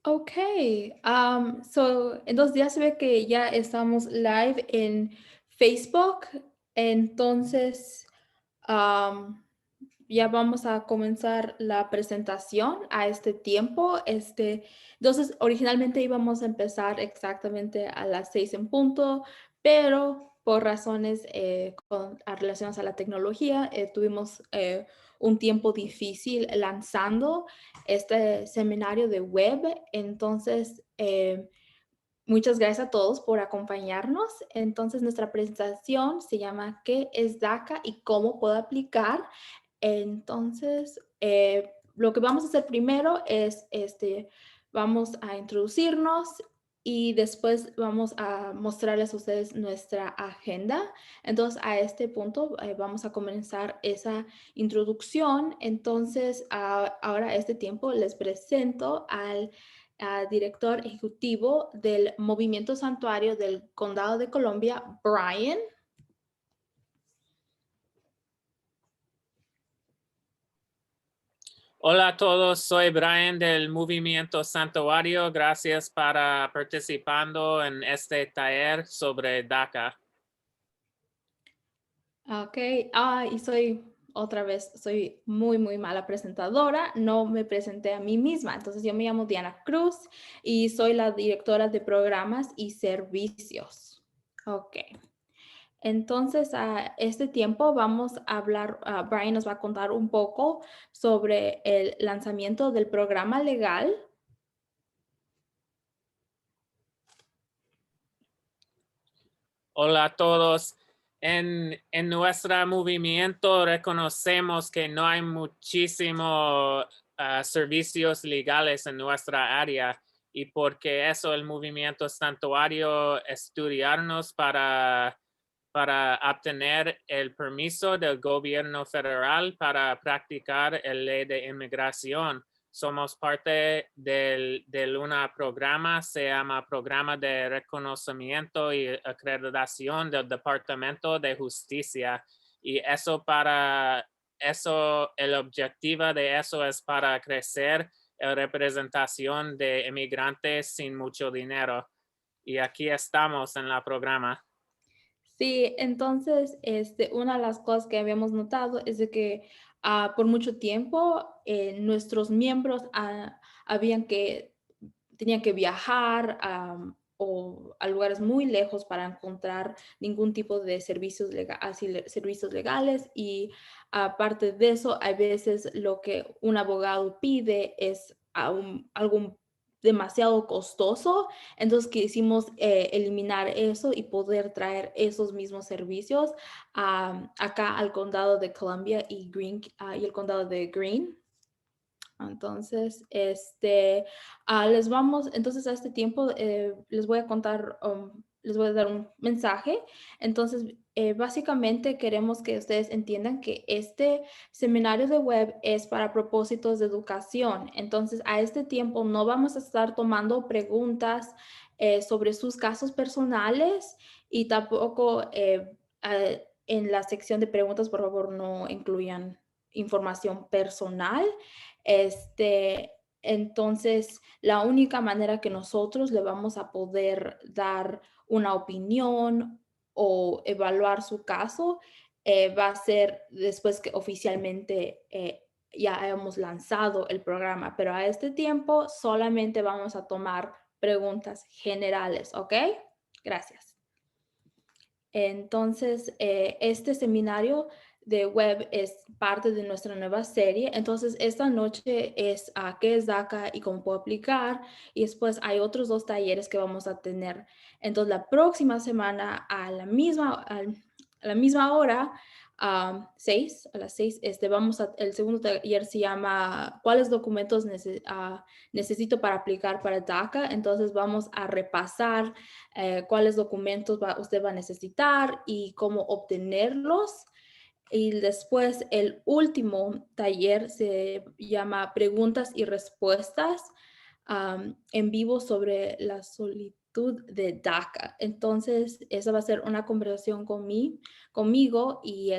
Okay, entonces ya se ve que ya estamos live en Facebook, entonces, ya vamos a comenzar la presentación a este tiempo. Entonces, originalmente íbamos a empezar exactamente a las 6 en punto, pero por razones relacionadas a la tecnología, tuvimos un tiempo difícil lanzando este seminario de web. Entonces, muchas gracias a todos por acompañarnos. Entonces, nuestra presentación se llama ¿Qué es DACA y cómo puedo aplicar? Entonces, lo que vamos a hacer primero es, vamos a introducirnos y después vamos a mostrarles a ustedes nuestra agenda. Entonces, a este punto vamos a comenzar esa introducción. Entonces, ahora a este tiempo les presento al director ejecutivo del Movimiento Santuario del Condado de Columbia, Brian. Hola a todos, soy Brian del Movimiento Santuario. Gracias para participando en este taller sobre DACA. Ok, y soy muy mala presentadora, no me presenté a mí misma, entonces yo me llamo Diana Cruz y soy la directora de programas y servicios. Ok, entonces a este tiempo vamos a hablar, Brian nos va a contar un poco sobre el lanzamiento del programa legal. Hola a todos. En nuestro movimiento reconocemos que no hay muchísimos servicios legales en nuestra área y porque eso el movimiento santuario estudiarnos para obtener el permiso del gobierno federal para practicar el ley de inmigración. Somos parte de un programa, se llama Programa de Reconocimiento y Acreditación del Departamento de Justicia. Y el objetivo de eso es para crecer la representación de inmigrantes sin mucho dinero. Y aquí estamos en el programa. Sí, entonces, una de las cosas que habíamos notado es de que por mucho tiempo nuestros miembros tenían que viajar o a lugares muy lejos para encontrar ningún tipo de servicios legales y aparte de eso, a veces lo que un abogado pide es algo demasiado costoso, entonces quisimos eliminar eso y poder traer esos mismos servicios acá al condado de Columbia y el condado de Greene. Entonces, entonces a este tiempo les voy a contar, les voy a dar un mensaje. Entonces, básicamente queremos que ustedes entiendan que este seminario de web es para propósitos de educación. Entonces, a este tiempo no vamos a estar tomando preguntas sobre sus casos personales y tampoco en la sección de preguntas, por favor, no incluyan información personal. Entonces, la única manera que nosotros le vamos a poder dar una opinión o evaluar su caso va a ser después que oficialmente ya hayamos lanzado el programa, pero a este tiempo solamente vamos a tomar preguntas generales, ¿ok? Gracias. Entonces, este seminario de web es parte de nuestra nueva serie. Entonces, esta noche es qué es DACA y cómo puedo aplicar. Y después hay otros dos talleres que vamos a tener. Entonces, la próxima semana a la misma hora, a las 6, el segundo taller se llama ¿Cuáles documentos necesito para aplicar para DACA? Entonces, vamos a repasar cuáles documentos usted va a necesitar y cómo obtenerlos. Y después el último taller se llama Preguntas y Respuestas en vivo sobre la solitud de DACA. Entonces, esa va a ser una conversación conmigo y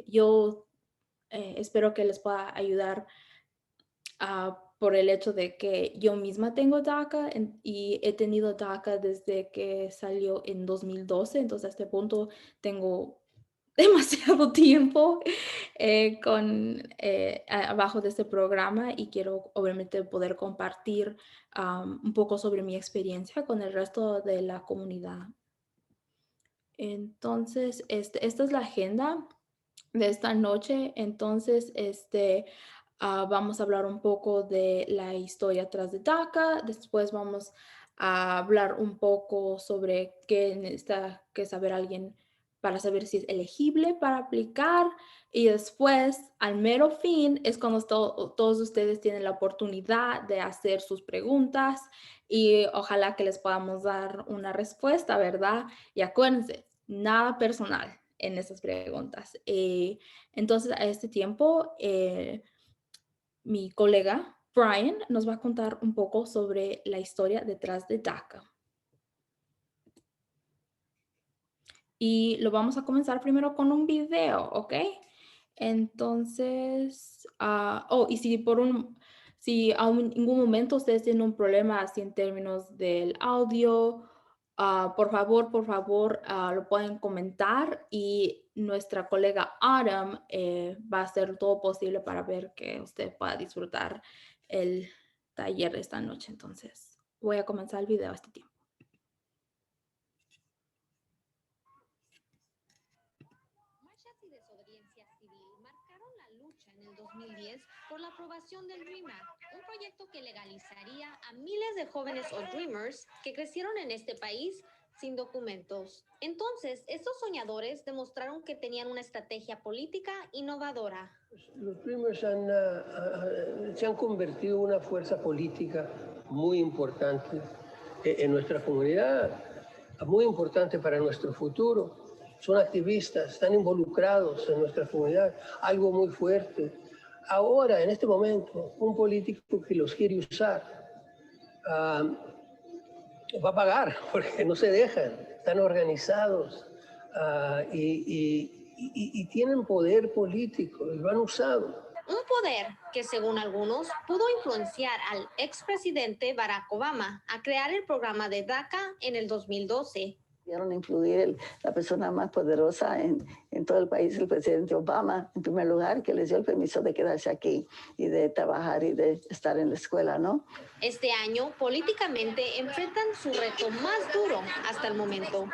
yo espero que les pueda ayudar por el hecho de que yo misma tengo DACA y he tenido DACA desde que salió en 2012, entonces a este punto tengo demasiado tiempo abajo de este programa y quiero obviamente poder compartir un poco sobre mi experiencia con el resto de la comunidad. Entonces, esta es la agenda de esta noche. Entonces, vamos a hablar un poco de la historia atrás de DACA. Después vamos a hablar un poco sobre qué necesita que saber alguien para saber si es elegible para aplicar. Y después, al mero fin, es cuando todos ustedes tienen la oportunidad de hacer sus preguntas y ojalá que les podamos dar una respuesta, ¿verdad? Y acuérdense, nada personal en esas preguntas. Entonces, a este tiempo, mi colega Brian nos va a contar un poco sobre la historia detrás de DACA. Y lo vamos a comenzar primero con un video, ¿ok? Entonces, y si a ningún momento ustedes tienen un problema así en términos del audio, por favor, lo pueden comentar y nuestra colega Autumn va a hacer todo posible para ver que usted pueda disfrutar el taller de esta noche. Entonces, voy a comenzar el video a este tiempo. Marchas y desobediencia civil marcaron la lucha en el 2010 por la aprobación del DREAM Act, un proyecto que legalizaría a miles de jóvenes o Dreamers que crecieron en este país sin documentos. Entonces, estos soñadores demostraron que tenían una estrategia política innovadora. Los Dreamers se han convertido en una fuerza política muy importante en nuestra comunidad, muy importante para nuestro futuro. Son activistas, están involucrados en nuestra comunidad, algo muy fuerte. Ahora, en este momento, un político que los quiere usar va a pagar, porque no se dejan, están organizados y tienen poder político, y lo han usado. Un poder que, según algunos, pudo influenciar al expresidente Barack Obama a crear el programa de DACA en el 2012. Pudieron influir la persona más poderosa en todo el país, el presidente Obama, en primer lugar, que les dio el permiso de quedarse aquí y de trabajar y de estar en la escuela, ¿no? Este año, políticamente, enfrentan su reto más duro hasta el momento.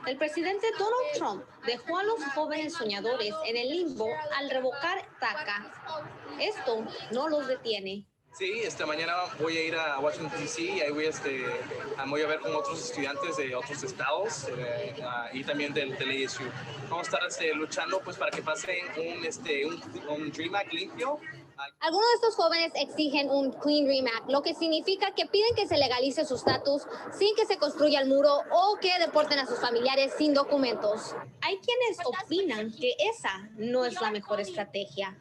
El presidente Donald Trump dejó a los jóvenes soñadores en el limbo al revocar DACA. Esto no los detiene. Sí, mañana voy a ir a Washington, D.C. y ahí voy a ver con otros estudiantes de otros estados y también del ASU. Vamos a estar luchando pues, para que pase un Dream Act limpio. Algunos de estos jóvenes exigen un Clean Dream Act, lo que significa que piden que se legalice su estatus sin que se construya el muro o que deporten a sus familiares sin documentos. Hay quienes opinan que esa no es la mejor estrategia.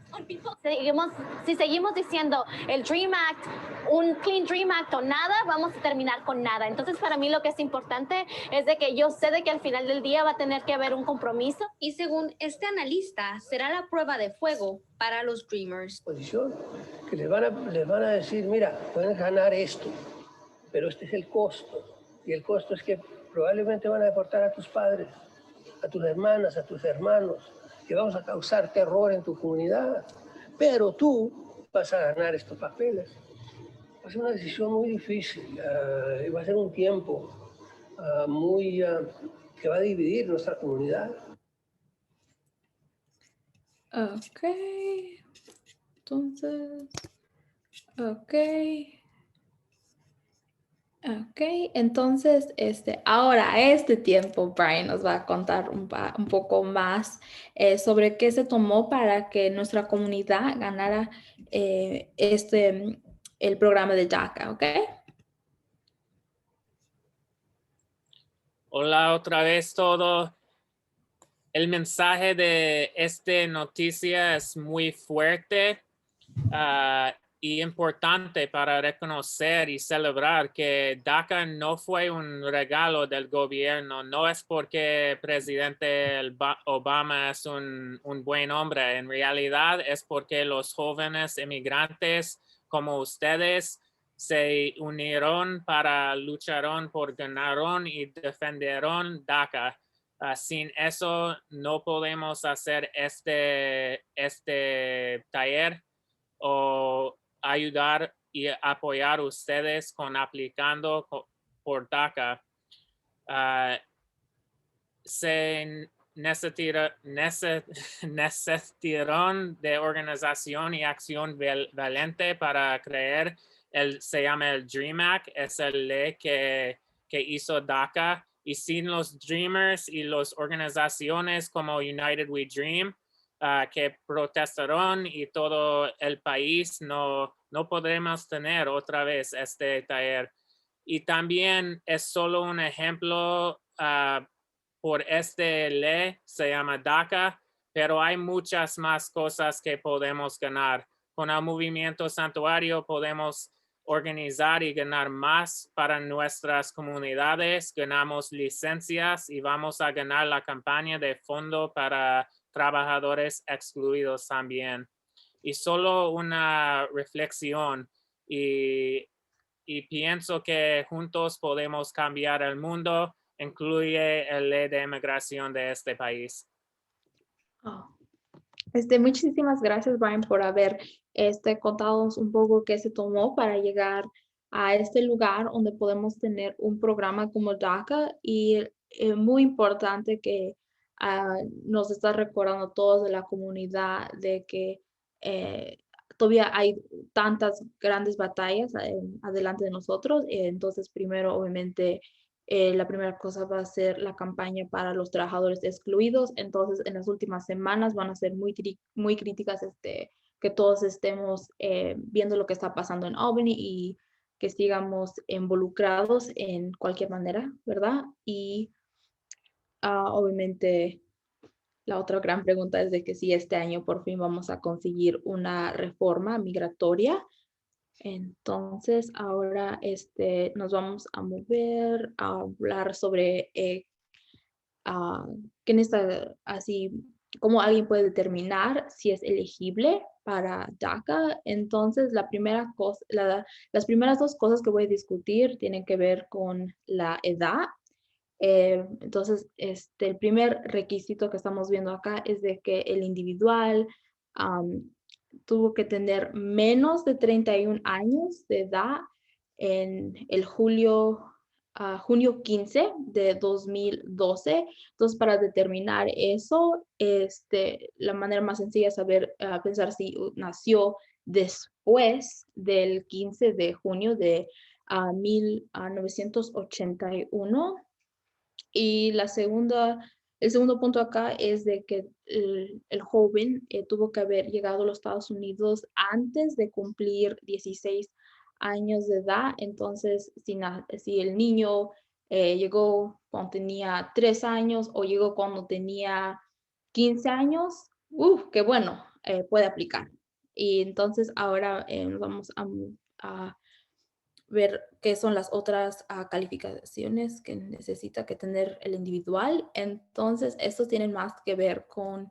Si seguimos diciendo el Dream Act, un Clean Dream Act o nada, vamos a terminar con nada. Entonces, para mí lo que es importante es de que yo sé de que al final del día va a tener que haber un compromiso. Y según este analista, será la prueba de fuego para los Dreamers. Que les van a decir, mira, pueden ganar esto, pero este es el costo. Y el costo es que probablemente van a deportar a tus padres, a tus hermanas, a tus hermanos, que vamos a causar terror en tu comunidad. Pero tú vas a ganar estos papeles. Va a ser una decisión muy difícil, va a ser un tiempo que va a dividir nuestra comunidad. Ok, entonces, entonces, ahora a este tiempo, Brian nos va a contar un poco más sobre qué se tomó para que nuestra comunidad ganara el programa de DACA, ¿ok? Hola otra vez todo. El mensaje de esta noticia es muy fuerte y importante para reconocer y celebrar que DACA no fue un regalo del gobierno. No es porque el presidente Obama es un buen hombre. En realidad es porque los jóvenes inmigrantes como ustedes se unieron para lucharon por ganaron y defenderon DACA. Sin eso no podemos hacer este taller o ayudar y apoyar a ustedes con aplicando por DACA. Se necesitaron de organización y acción valiente para crear se llama el DREAM Act, es el ley que hizo DACA, y sin los Dreamers y las organizaciones como United We Dream que protestaron y todo el país, no podremos tener otra vez este taller. Y también es solo un ejemplo por este ley, se llama DACA, pero hay muchas más cosas que podemos ganar. Con el movimiento santuario podemos organizar y ganar más para nuestras comunidades. Ganamos licencias y vamos a ganar la campaña de fondo para trabajadores excluidos también. Y solo una reflexión y pienso que juntos podemos cambiar el mundo, incluye la ley de inmigración de este país. Oh. Muchísimas gracias, Brian, por haber contado un poco qué se tomó para llegar a este lugar donde podemos tener un programa como DACA, y muy importante que nos está recordando todos de la comunidad de que todavía hay tantas grandes batallas adelante de nosotros. Entonces, primero, obviamente, la primera cosa va a ser la campaña para los trabajadores excluidos. Entonces, en las últimas semanas van a ser muy críticas, que todos estemos viendo lo que está pasando en Albany y que sigamos involucrados en cualquier manera, ¿verdad? Y obviamente la otra gran pregunta es de que si este año por fin vamos a conseguir una reforma migratoria. Entonces, ahora nos vamos a mover a hablar sobre quién está así, cómo alguien puede determinar si es elegible para DACA. Entonces, las primeras dos cosas que voy a discutir tienen que ver con la edad. Entonces, el primer requisito que estamos viendo acá es de que el individual tuvo que tener menos de 31 años de edad en el junio 15 de 2012. Entonces, para determinar eso, la manera más sencilla es pensar si nació después del 15 de junio de 1981. Y el segundo punto acá es de que el joven tuvo que haber llegado a los Estados Unidos antes de cumplir 16 años de edad. Entonces, si el niño llegó cuando tenía 3 años o llegó cuando tenía 15 años, qué bueno, puede aplicar. Y entonces ahora vamos a ver qué son las otras calificaciones que necesita que tener el individual. Entonces, estos tienen más que ver con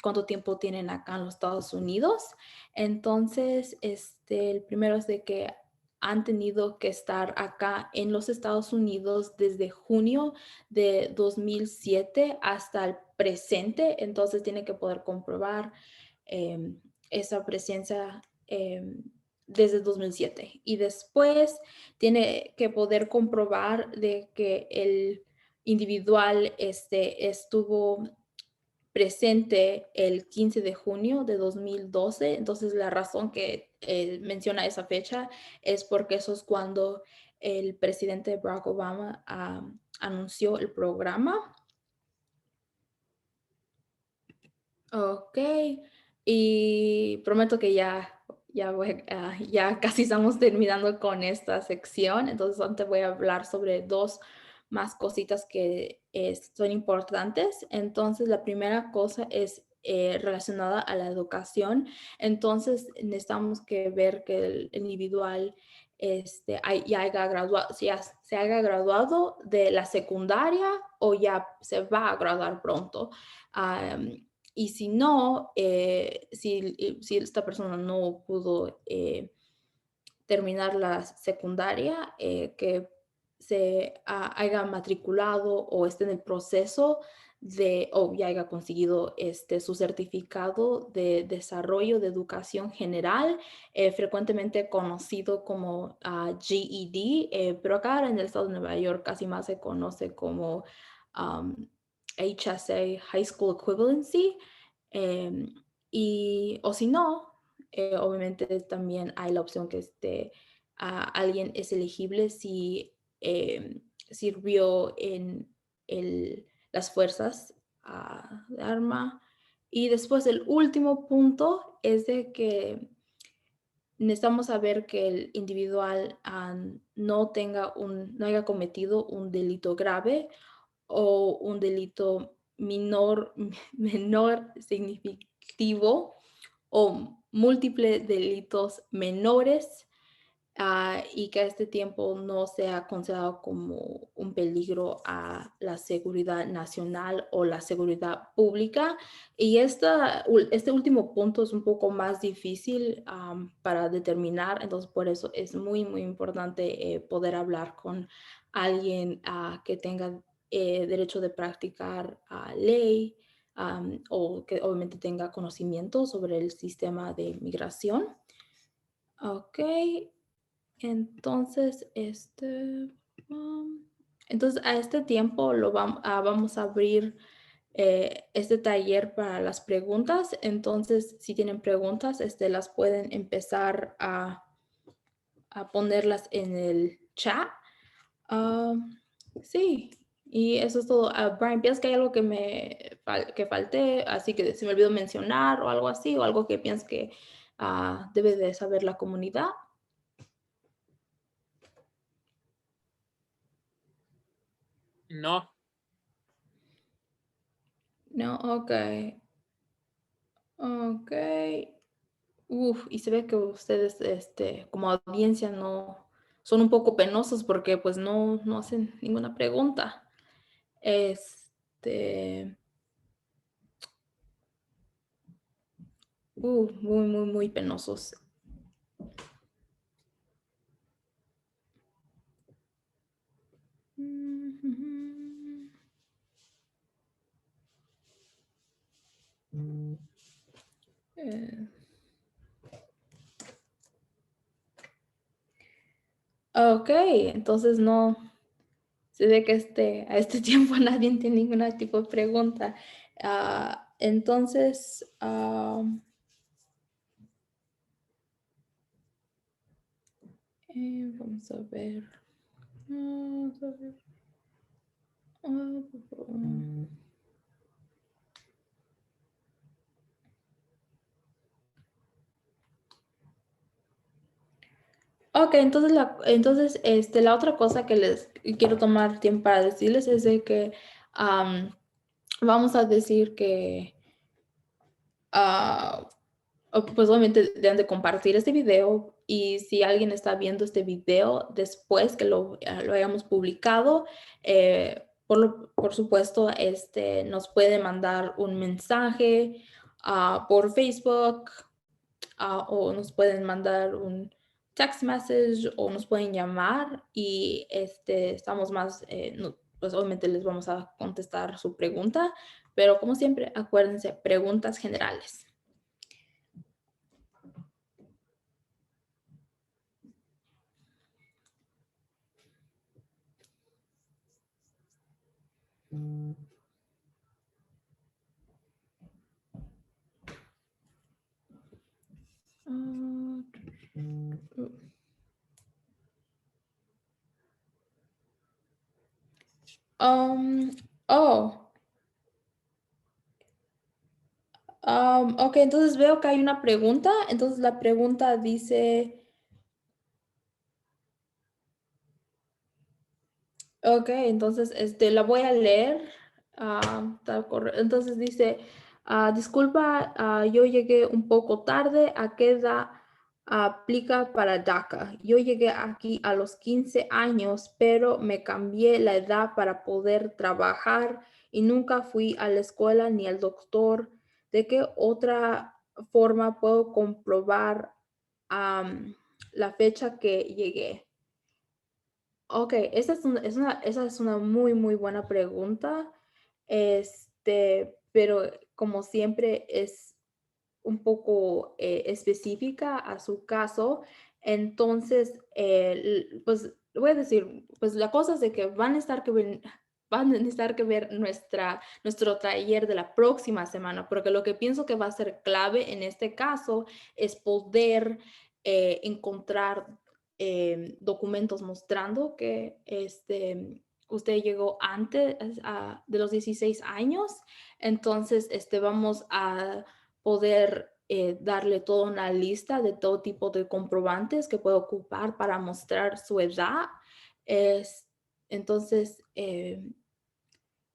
cuánto tiempo tienen acá en los Estados Unidos. Entonces, el primero es de que han tenido que estar acá en los Estados Unidos desde junio de 2007 hasta el presente. Entonces, tienen que poder comprobar esa presencia desde 2007, y después tiene que poder comprobar de que el individual estuvo presente el 15 de junio de 2012. Entonces, la razón que menciona esa fecha es porque eso es cuando el presidente Barack Obama anunció el programa. Ok, y prometo que ya casi estamos terminando con esta sección. Entonces, antes voy a hablar sobre dos más cositas que son importantes. Entonces, la primera cosa es relacionada a la educación. Entonces, necesitamos que ver que el individual se haya graduado de la secundaria o ya se va a graduar pronto. y si no, si esta persona no pudo terminar la secundaria, que se haya matriculado o esté en el proceso o ya haya conseguido su certificado de desarrollo de educación general, frecuentemente conocido como GED, pero acá en el estado de Nueva York casi más se conoce como um, HSA, High School Equivalency, em, o si no, obviamente también hay la opción que alguien es elegible si sirvió en las fuerzas de arma. Y después el último punto es de que necesitamos saber que el individual no haya cometido un delito grave o un delito menor significativo o múltiples delitos menores, y que a este tiempo no sea considerado como un peligro a la seguridad nacional o la seguridad pública. Y este último punto es un poco más difícil para determinar, entonces por eso es muy, muy importante poder hablar con alguien que tenga derecho de practicar ley, o que obviamente tenga conocimiento sobre el sistema de migración. Ok, entonces, entonces a este tiempo vamos a abrir este taller para las preguntas. Entonces, si tienen preguntas, las pueden empezar a ponerlas en el chat. Sí, y eso es todo. Brian, ¿piensas que hay algo que falté, así que se me olvidó mencionar o algo así, o algo que piensas que debe de saber la comunidad? No. No, ok. Ok. Y se ve que ustedes, como audiencia, no son un poco penosos porque pues no hacen ninguna pregunta. Este, muy, muy, muy penosos. Eh, ok, entonces no, se ve que a este tiempo nadie tiene ningún tipo de pregunta. Entonces, vamos a ver. Vamos a ver. Ok, entonces la otra cosa que les quiero tomar tiempo para decirles es de que vamos a decir que pues obviamente deben de compartir este video, y si alguien está viendo este video después que lo hayamos publicado, por supuesto, nos puede mandar un mensaje por Facebook, o nos pueden mandar un text message o nos pueden llamar, y estamos pues obviamente les vamos a contestar su pregunta, pero como siempre, acuérdense, preguntas generales. Oh, ok, entonces veo que hay una pregunta. Entonces la pregunta dice, ok, entonces la voy a leer. Entonces dice, disculpa, yo llegué un poco tarde. ¿A qué edad aplica para DACA? Yo llegué aquí a los 15 años, pero me cambié la edad para poder trabajar y nunca fui a la escuela ni al doctor ¿de qué otra forma puedo comprobar la fecha que llegué? Ok, esa es una muy, muy buena pregunta. Pero como siempre es un poco específica a su caso. Entonces, pues voy a decir, pues la cosa es de que van a necesitar que ver nuestro taller de la próxima semana, porque lo que pienso que va a ser clave en este caso es poder encontrar documentos mostrando que usted llegó antes de los 16 años. Entonces, vamos a poder darle toda una lista de todo tipo de comprobantes que puede ocupar para mostrar su edad. Entonces,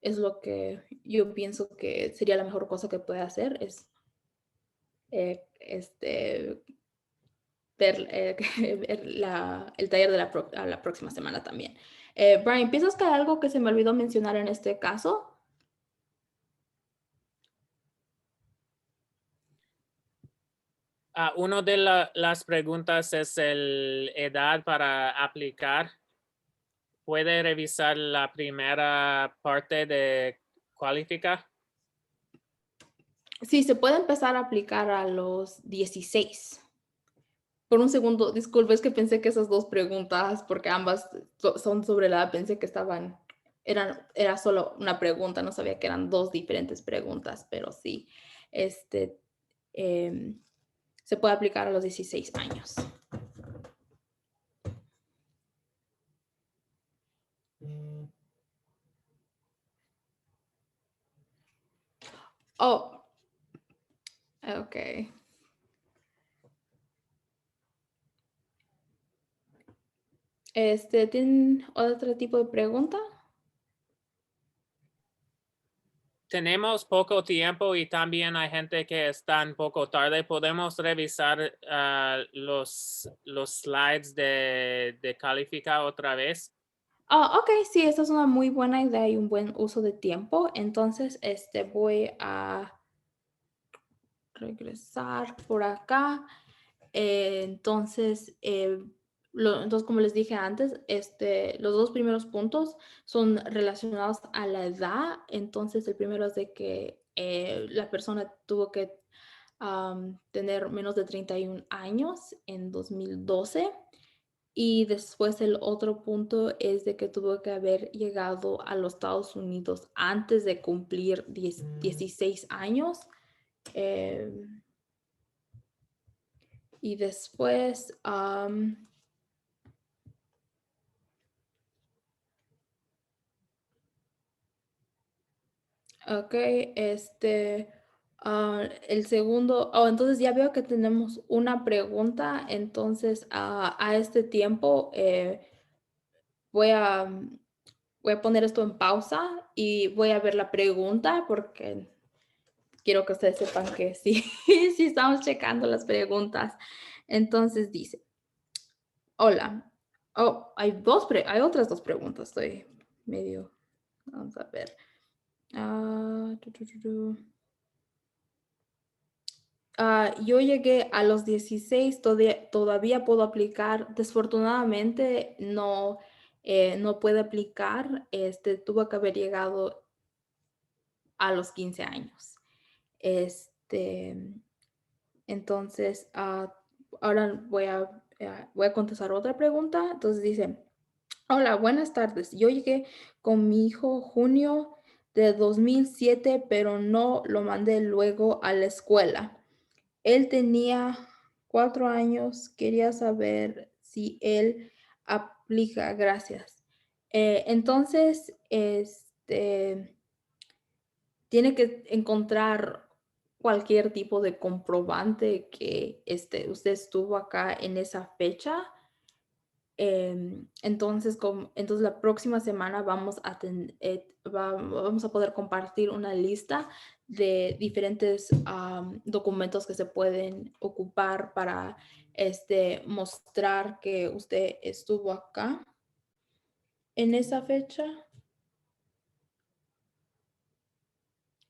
es lo que yo pienso que sería la mejor cosa que puede hacer, es ver, ver el taller de la próxima semana también. Brian, ¿piensas que hay algo que se me olvidó mencionar en este caso? Una de las preguntas es el edad para aplicar. ¿Puede revisar la primera parte de cualificar? Sí, se puede empezar a aplicar a los 16. Por un segundo, disculpe, es que pensé que esas dos preguntas, porque ambas son sobre la edad, pensé que era solo una pregunta, no sabía que eran dos diferentes preguntas, pero sí, em, se puede aplicar a los 16 años. Oh, ok. ¿Tienen otro tipo de pregunta? Tenemos poco tiempo y también hay gente que está un poco tarde. ¿Podemos revisar los slides de calificar otra vez? Ok, sí, esa es una muy buena idea y un buen uso de tiempo. Entonces, voy a regresar por acá. Entonces, como les dije antes, los dos primeros puntos son relacionados a la edad. Entonces, el primero es de que la persona tuvo que tener menos de 31 años en 2012. Y después el otro punto es de que tuvo que haber llegado a los Estados Unidos antes de cumplir 16 años. Em, y después, ok, el segundo, entonces ya veo que tenemos una pregunta. Entonces, a este tiempo voy a, voy a poner esto en pausa y voy a ver la pregunta porque quiero que ustedes sepan que sí, sí estamos checando las preguntas. Entonces dice, hola. Oh, hay otras dos preguntas. Estoy medio, vamos a ver. Yo llegué a los 16, todavía puedo aplicar. Desafortunadamente no puede aplicar. Tuvo que haber llegado a los 15 años. Entonces, ahora voy a contestar otra pregunta. Entonces dice, hola, buenas tardes. Yo llegué con mi hijo junio de 2007, pero no lo mandé luego a la escuela. Él tenía 4 años. Quería saber si él aplica. Gracias. Entonces, tiene que encontrar cualquier tipo de comprobante que usted estuvo acá en esa fecha. Entonces la próxima semana vamos a poder compartir una lista de diferentes documentos que se pueden ocupar para mostrar que usted estuvo acá en esa fecha.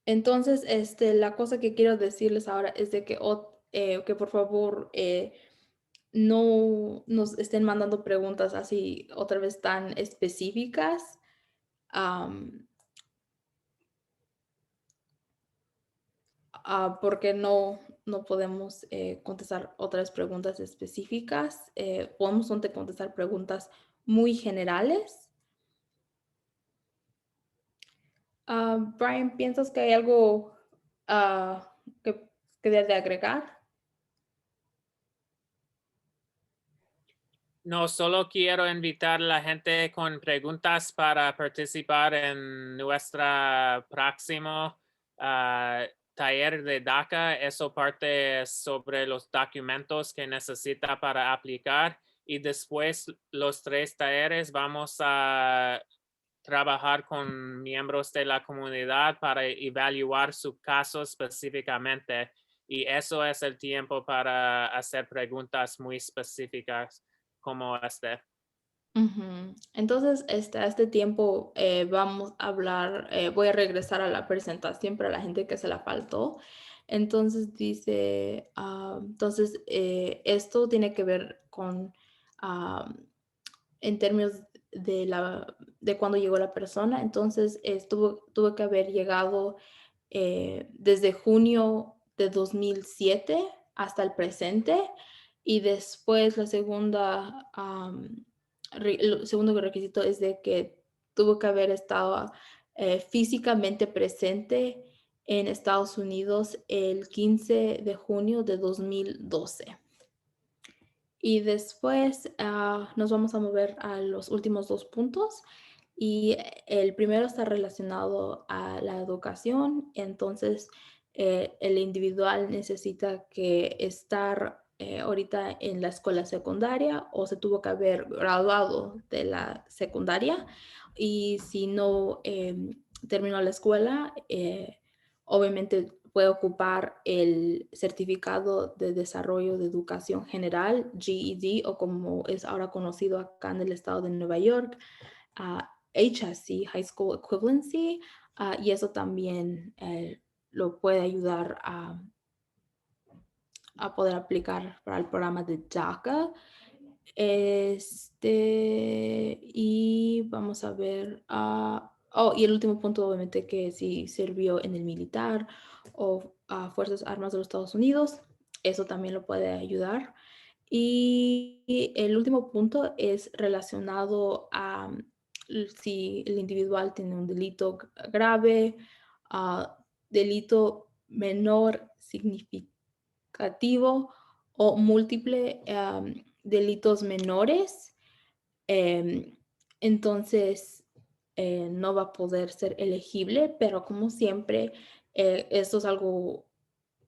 Entonces, la cosa que quiero decirles ahora es de que por favor no nos estén mandando preguntas así otra vez tan específicas. am, Porque no podemos contestar otras preguntas específicas. Podemos contestar preguntas muy generales. Brian, ¿piensas que hay algo que debe de agregar? No, solo quiero invitar a la gente con preguntas para participar en nuestra próximo taller de DACA. Eso parte sobre los documentos que necesita para aplicar y después los 3 talleres vamos a trabajar con miembros de la comunidad para evaluar su caso específicamente y eso es el tiempo para hacer preguntas muy específicas como este. Ujú. Entonces, a este tiempo vamos a hablar, voy a regresar a la presentación para la gente que se la faltó. Entonces dice, esto tiene que ver con, ah, en términos de cuando llegó la persona. Entonces, tuvo que haber llegado desde junio de 2007 hasta el presente. Y después el segundo requisito es de que tuvo que haber estado físicamente presente en Estados Unidos el 15 de junio de 2012. Y después nos vamos a mover a los últimos 2 puntos. Y el primero está relacionado a la educación. Entonces, el individual necesita que estar ahorita en la escuela secundaria o se tuvo que haber graduado de la secundaria. Y si no terminó la escuela, obviamente puede ocupar el certificado de desarrollo de educación general, GED, o como es ahora conocido acá en el estado de Nueva York, HSC, High School Equivalency, y eso también lo puede ayudar a poder aplicar para el programa de DACA. Y vamos a ver, y el último punto, obviamente, que si sirvió en el militar o Fuerzas Armadas de los Estados Unidos, eso también lo puede ayudar. Y el último punto es relacionado a si el individual tiene un delito grave, delito menor significativo o múltiple delitos menores, entonces no va a poder ser elegible, pero como siempre, esto es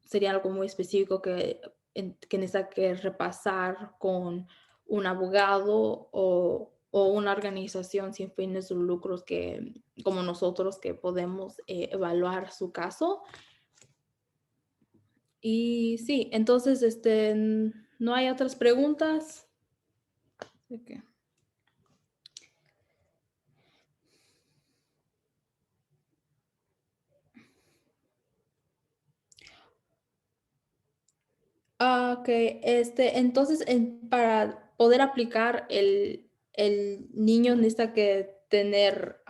sería algo muy específico que necesita que repasar con un abogado o una organización sin fines de lucros como nosotros que podemos evaluar su caso. Y sí, entonces no hay otras preguntas. Okay. Ok, entonces para poder aplicar el niño necesita que tener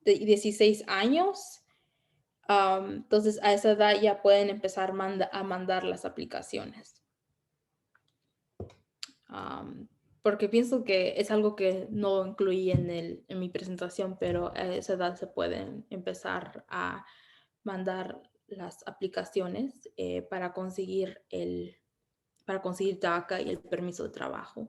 16 años. Entonces a esa edad ya pueden empezar a mandar las aplicaciones. Porque pienso que es algo que no incluí en mi presentación, pero a esa edad se pueden empezar a mandar las aplicaciones para conseguir DACA y el permiso de trabajo.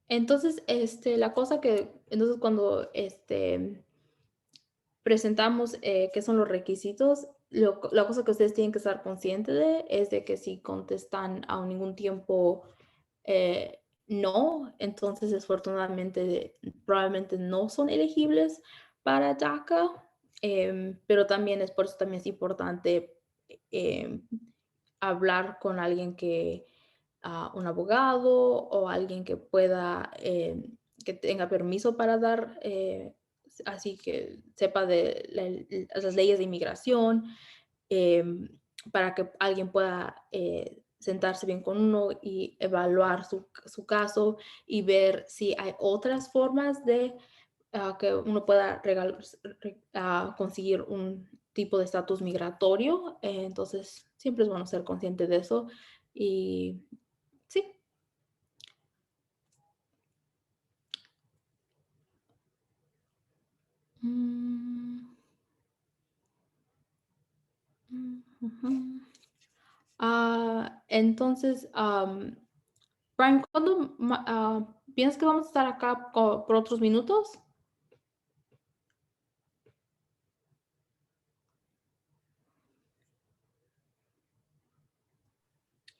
Entonces, la cosa entonces cuando presentamos qué son los requisitos, la cosa que ustedes tienen que estar conscientes de es de que si contestan a ningún tiempo no, entonces desafortunadamente probablemente no son elegibles para DACA. pero también por eso también es importante em, hablar con alguien un abogado o alguien que pueda, que tenga permiso para dar, así que sepa de las leyes de inmigración, em, para que alguien pueda sentarse bien con uno y evaluar su caso y ver si hay otras formas de que uno pueda conseguir un tipo de estatus migratorio. Entonces, siempre es bueno ser consciente de eso. Y sí. Mm, ujú. Entonces, Brian, ¿cuándo piensas que vamos a estar acá por otros minutos?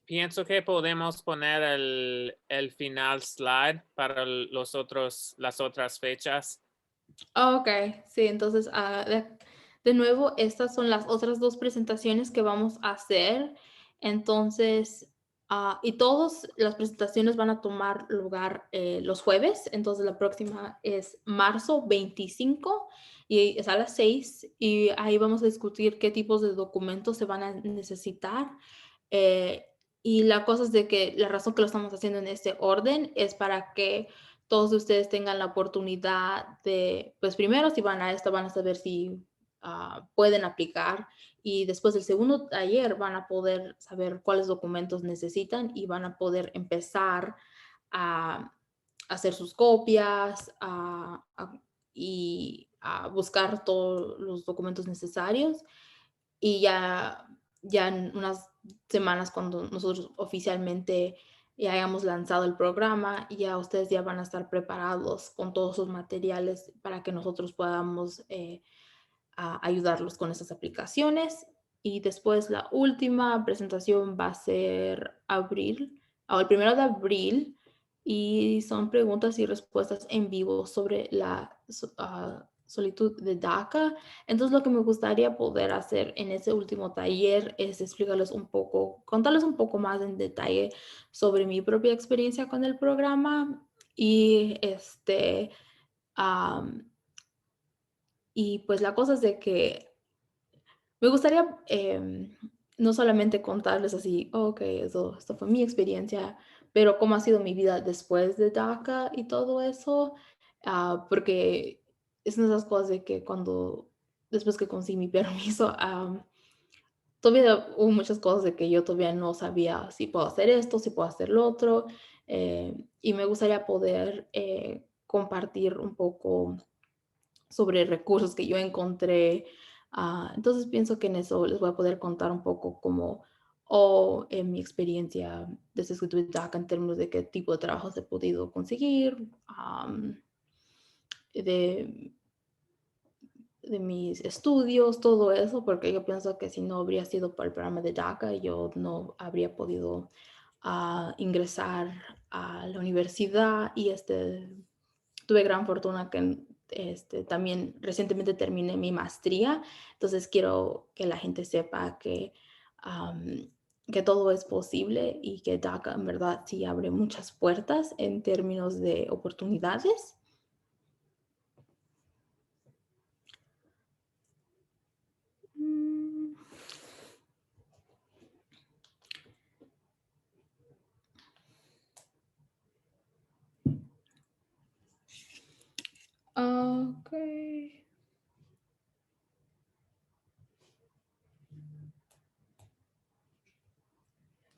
Pienso que podemos poner el final slide para las otras fechas. Ok, sí, entonces de nuevo, estas son las otras dos presentaciones que vamos a hacer. Entonces, y todas las presentaciones van a tomar lugar los jueves. Entonces, la próxima es marzo 25 y es a las 6. Y ahí vamos a discutir qué tipos de documentos se van a necesitar. Eh, y la cosa es de que la razón que lo estamos haciendo en este orden es para que todos ustedes tengan la oportunidad de, pues primero si van a esto, van a saber si pueden aplicar y después del segundo taller van a poder saber cuáles documentos necesitan y van a poder empezar a hacer sus copias y a buscar todos los documentos necesarios y ya en unas semanas cuando nosotros oficialmente ya hayamos lanzado el programa, ya ustedes ya van a estar preparados con todos sus materiales para que nosotros podamos ayudarlos con esas aplicaciones. Y después la última presentación va a ser el 1 de abril, y son preguntas y respuestas en vivo sobre la solitud de DACA. Entonces lo que me gustaría poder hacer en ese último taller es explicarles un poco, contarles un poco más en detalle sobre mi propia experiencia con el programa y y pues la cosa es de que me gustaría no solamente contarles así, ok, esto fue mi experiencia, pero cómo ha sido mi vida después de DACA y todo eso, porque es una de esas cosas de que después que conseguí mi permiso, todavía hubo muchas cosas de que yo todavía no sabía si puedo hacer esto, si puedo hacer lo otro, y me gustaría poder compartir un poco sobre recursos que yo encontré. Entonces pienso que en eso les voy a poder contar un poco en mi experiencia desde Escritura DACA en términos de qué tipo de trabajos he podido conseguir, de, de mis estudios, todo eso, porque yo pienso que si no habría sido por el programa de DACA, yo no habría podido ingresar a la universidad y tuve gran fortuna que también recientemente terminé mi maestría, entonces quiero que la gente sepa que todo es posible y que DACA en verdad sí abre muchas puertas en términos de oportunidades. Mm. Okay.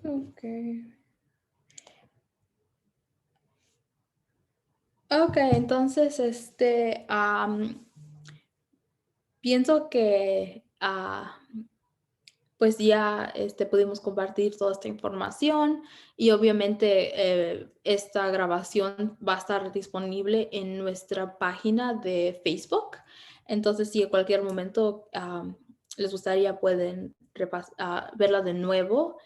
Okay. Ok, entonces, pienso que pues ya pudimos compartir toda esta información y obviamente esta grabación va a estar disponible en nuestra página de Facebook. Entonces, si en cualquier momento les gustaría, pueden verla de nuevo.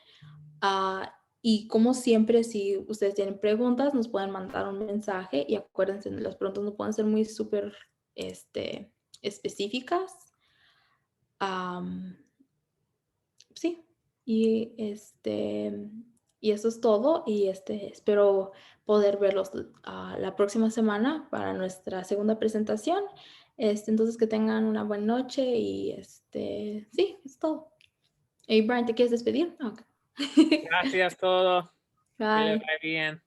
Y como siempre, si ustedes tienen preguntas, nos pueden mandar un mensaje y acuérdense, las preguntas no pueden ser muy súper específicas. Sí, y y eso es todo. Y espero poder verlos la próxima semana para nuestra segunda presentación. Entonces que tengan una buena noche y sí, es todo. Hey, Brian, ¿te quieres despedir? Ok. Gracias a todos. Que les Bye. vaya bien.